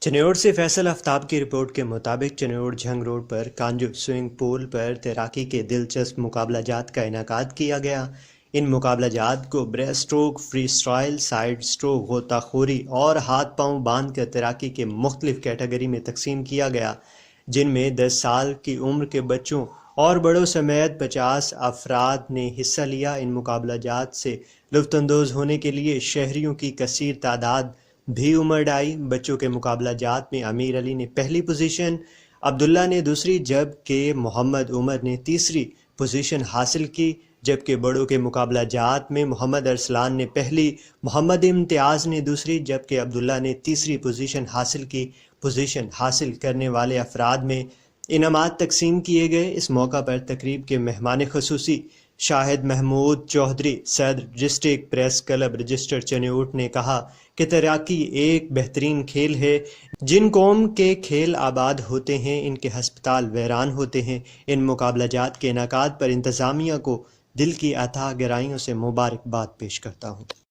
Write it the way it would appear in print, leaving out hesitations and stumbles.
چنیوڑ سے فیصل آفتاب کی رپورٹ کے مطابق چنیوڑ جھنگ روڈ پر کانجو سوئمنگ پول پر تیراکی کے دلچسپ مقابلہ جات کا انعقاد کیا گیا۔ ان مقابلہ جات کو breast stroke, free style, side stroke, غوطہ خوری اور ہاتھ پاؤں باندھ کر تیراکی کے مختلف کیٹیگری میں تقسیم کیا گیا، جن میں 10 سال کی عمر کے بچوں اور بڑوں سمیت 50 افراد نے حصہ لیا۔ ان مقابلہ جات سے لطف اندوز ہونے کے لیے شہریوں کی کثیر تعداد بھی امڑ آئی۔ بچوں کے مقابلہ جات میں امیر علی نے پہلی پوزیشن، عبداللہ نے دوسری جبکہ محمد عمر نے تیسری پوزیشن حاصل کی، جبکہ بڑوں کے مقابلہ جات میں محمد ارسلان نے پہلی، محمد امتیاز نے دوسری جبکہ عبداللہ نے تیسری پوزیشن حاصل کی۔ پوزیشن حاصل کرنے والے افراد میں انعامات تقسیم کیے گئے۔ اس موقع پر تقریب کے مہمان خصوصی شاہد محمود چودھری، صدر district press club register Chiniot نے کہا کہ تیراکی ایک بہترین کھیل ہے۔ جن قوم کے کھیل آباد ہوتے ہیں ان کے ہسپتال ویران ہوتے ہیں۔ ان مقابلہ جات کے انعقاد پر انتظامیہ کو دل کی اتھاہ گہرائیوں سے مبارکباد پیش کرتا ہوں۔